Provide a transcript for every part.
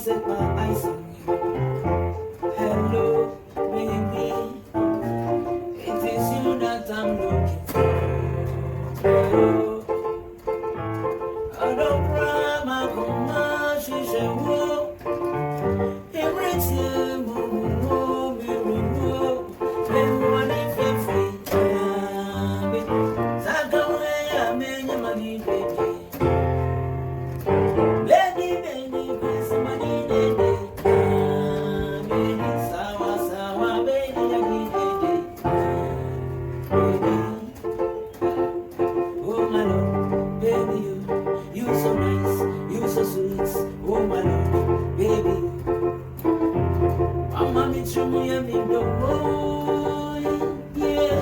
set my eyes on you. Hello, baby. It is you that I'm looking for. I don't cry, my command, she said, whoa. Every time, everyone is free. That way, I made your money, baby. Baby, please, money, baby. Baby, sawa, baby, baby. Oh, my lord, baby, you so nice, you so sweet. Oh, my lord, baby. Mama, me true, me and me no boy. Yeah,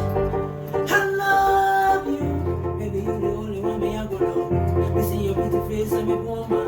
I love you. Baby, you the only one me I go love. Me see your pretty face and me woman.